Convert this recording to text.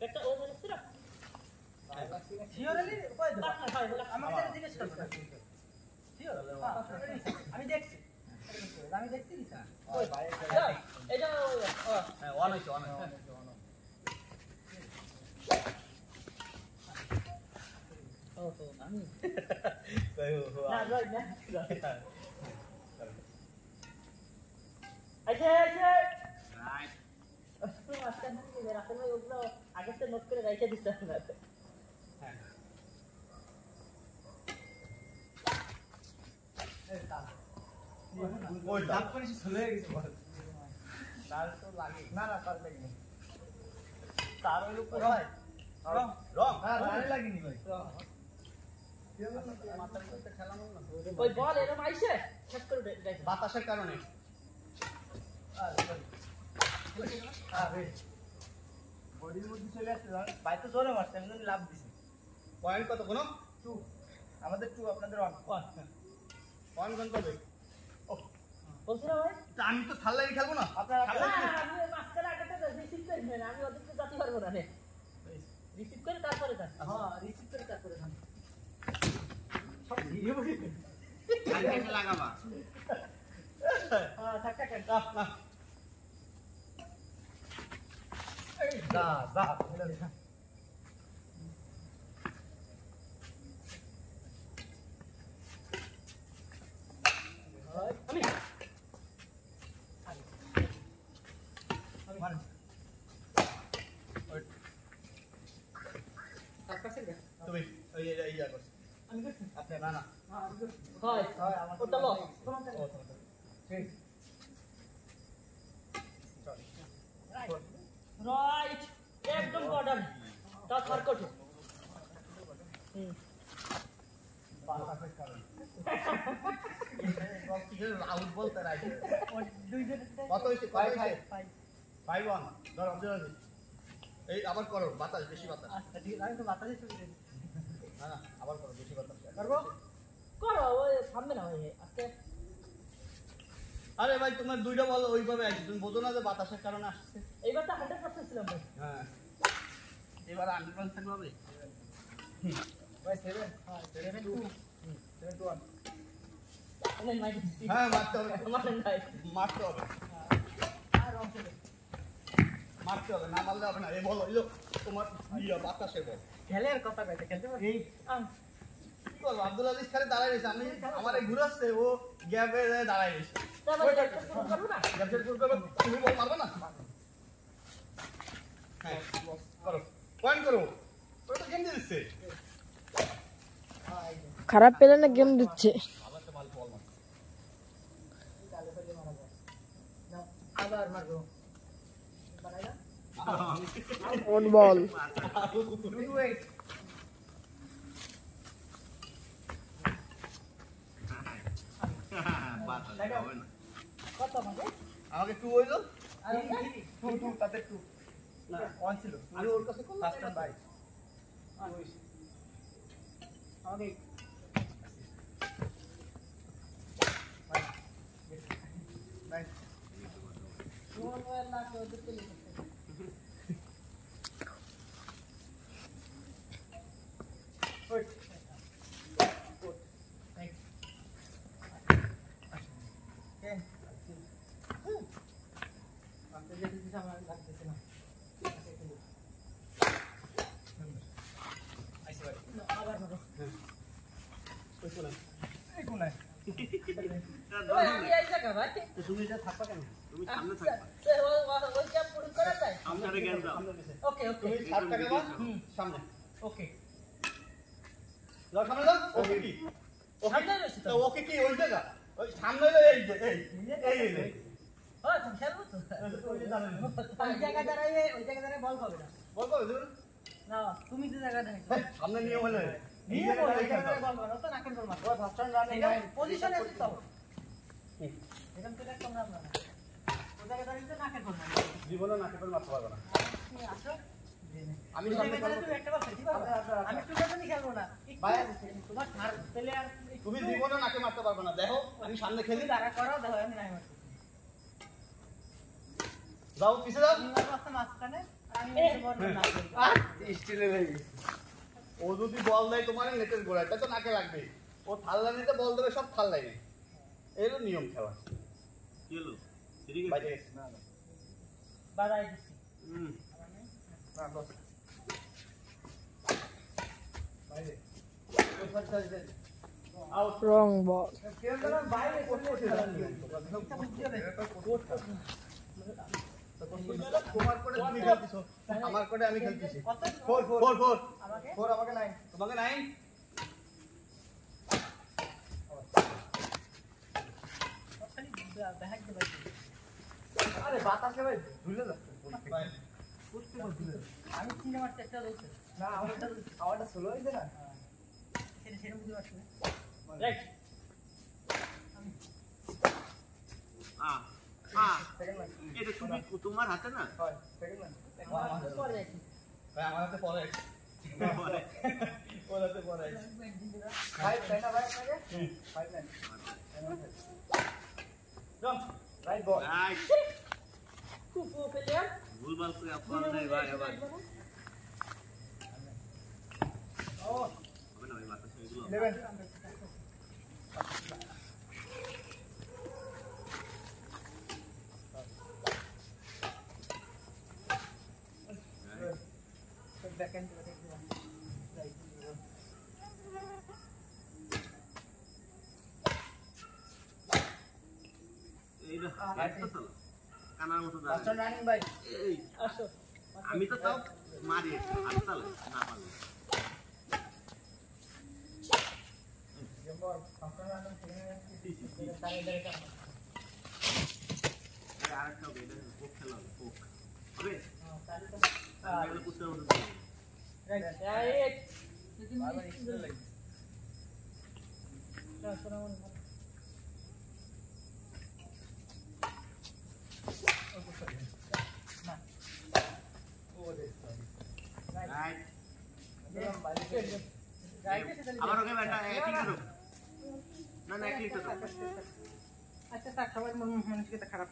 একটা ওই বলছিস না শিওরলি কই দেব আমাকে জিজ্ঞেস করছ শিওর আমি দেখছি আমি দেখছি না ওই ভাই এই যে হ্যাঁ অন হইছে ওহো আমি কই হো না রই না আইছে রাইট তুই মাস্টার নিয়ে রাখলে ওগুলো আগে থেকে নোট করে রেখে দিতে হবে হ্যাঁ ওই দাঁত করে চলে গেছে বল তার তো লাগে না তার লাগেনি তার হলো ভাই রং হ্যাঁ তারে লাগেনি ভাই ওই বল এরকম আইছে শেষ করে দেখ বাতাসের কারণে আরে বডির মধ্যে চলে আসছে ভাই তো জোরে মারছে আমি লাভ দিছি পয়েন্ট কত কোন 2 আমাদের 2 আপনাদের 1 অন কোন কবে বলছি না ভাই আমি তো থাল্লাই খেলবো না আপনারা আমি মাস্টার আগে তো রিসিভ করে নেন আমি ওদেরকে জাতি পারবো না রে রিসিভ করে তারপরে যান হ্যাঁ রিসিভ করে তারপরে যান সব ভিডিও বলি কালকে লাগাবা হ্যাঁ থাক না এই যা মিলা দেখা আমি মারেন তুমি এই ইয়া করছ আমি করছি আপনি না না হ্যাঁ আমি করছি হয় হয় আমার ওটা লস ঠিক রাইট একদম বর্ডার তা সার্কট বাতাসের কারণে আউট বলতে রাইট ওই দুইজন কত হইছে কয় খাই 5 5-1 ধর অবজার্ভ এই আবার করো বাতাস বেশি বাতাস আচ্ছা ঠিক আছে আমি তো বাতাসে চলে গেছি না না আবার করো বেশি বাতাস করবো করো ওই থামবে না ভাই আজকে আরে ভাই তোমার দুইটা বল ওইভাবে আছে তুমি বোঝো না যে বাতাসের কারণে আসছে এইবার তো 100% ছিলাম ভাই হ্যাঁ এবার আন্ডারপাস থাকবে হবে ভাই 7 হ্যাঁ 7 2 7 2 1 অনলাইন মাইক হ্যাঁ মারতে হবে মারেন ভাই মারতে হবে আর অংশ মারতে হবে না মারলে হবে না এই বল হইলো তোমার ইয়া বাতাসের বল খেলের কথা কইতে খেলতে পারি এই কি বল আব্দুল আজিজ খালি দাঁড়ায় রয়েছে আমি আমার এই ঘুরাচ্ছে ও গ্যাপে দাঁড়ায় রয়েছে তারপরে করব না গ্যাপের পুরো করবে তুমি বল মারবে না হ্যাঁ করো পয়েন্ট করো ওটা তো গেম দিয়ে দিচ্ছে খারাপ পেলে না গেম দিচ্ছে আবার তো মাল বল মার আবার মারবো অন বল 2-8 বাতাস হবে না কত আমাকে আমাকে 2 হইলো আর 2 তাতে 2 না 1 ছিল আমি ওর কাছে করলাম ফার্স্ট টাইম বাই আমাকে নাইস ফোন ওয়ার না তো দিতে Good. Good. Thanks. Okay. After that, this is our last lesson. I see what. No, আবার করো কই চলে এই কোনায় ওই আমি এই জায়গা ভাই তুমি যা থাকবা কেন তুমি সামনে থাকবা সে ওই ক্যাপ পুরো করা যায় সামনে গেম দাও ওকে ওকে তুমি 7 টাকা দাও সামনে ওকে যাও সামনে যাও ওকে কি সামনে রয়েছে তো তো ওকে কি ওই জায়গা ওই সামনে হলো এই যে এই হ্যাঁ তুমি খেলবো তো ওই জায়গায় দাঁড়ায় বল হবে না বল বল দিন না তুমি যে জায়গায় দাঁড়াইছো সামনে নিয়ম হলো নিয়ে বল এই জায়গায় বল মারো তো নাকের বল মারো ওই ফার্স্ট টাইম রান এটা পজিশনে আছে তো এখান থেকে তোমরা আপনারা ওই জায়গায় দাঁড়িয়ে নাকের বল মারো জীবনে নাকে পেল মারতে পারবে না তুমি আসো আমি সামনে তুমি একটা বল খেলতে পারবে আমি টুর্নামেন্টে খেলবো না ভাই তোমার থার প্লেয়ার তুমি জীবনে নাকে মারতে পারবে না দেখো আমি সামনে খেলি তুমি দাঁড়া করো দেখো আমি নাই মারছি যাও পিছে যাও তুমি মারছো মাঝখানে আর আমি এই বল না স্টিলে হয়ে গেছে ও যদি বল দেয় তোমার নেটের গোড়ায় তা তো নাকে লাগবে ও থাল্লা নিতে বল দেবে সব থাল্লাই নেই এই হলো নিয়ম খেলা কি হলো ঠিক বাইরে আছে গেছে না না বাড়াই দিছি না বস বাইরে ও ফাটা দে আউট রং বল কেন না বাইরে করতে খেলা নিয়ম তোমার কোডে তুমি খেলতেছো আমার কোডে আমি খেলতেছি 4 4 4 আমাকে 4 আমাকে 9 তোমাকে 9 খালি ব্যাগ দে ভাই আরে বাতাসে ভাই ঝুলে যাচ্ছে ভাই পুষ্টি বল আমি তিনটা মারতে একটা রয়েছে না আমারটা স্লো হইছে না সেটা সেটা বুঝতে পারছি না রাইট সেকেন্ড লাইন এটা তুমি তোমার হাতে না হয় সেকেন্ড লাইন পরে যাচ্ছি ভাই আমার হাতে পরে পরে। ওর হাতে পরে 5 লাইন ভাই আপনাকে 5 লাইন জাম্প রাইট বল রাইট খুব প্লেয়ার ভুলভাল করে আপন নাই ভাই আবার ও হবে না ভাই মাথা ছেড়ে দিল 11 ব্যাকএন্ড এইটা একটা চলো কানার মতো লাস্ট দাঁড়ায় রানিং ভাই এই আসো আমি তো তাও মারি হাত চালে না পারলে জম্বর ফাস্ট রানিং সেকেন্ড আরেকটা হবে এটা কোক খেলা হবে কোক হবে তাহলে তো তাহলে কুত্তার মতো দিবে রাইট যদি বারবার স্টিল লাগে ও দে রাইট রাইটে সেটা আবার ওকে ব্যাটা এক লিটার না না এক লিটার আচ্ছা স্যার সবার মন মানসিকতা খারাপ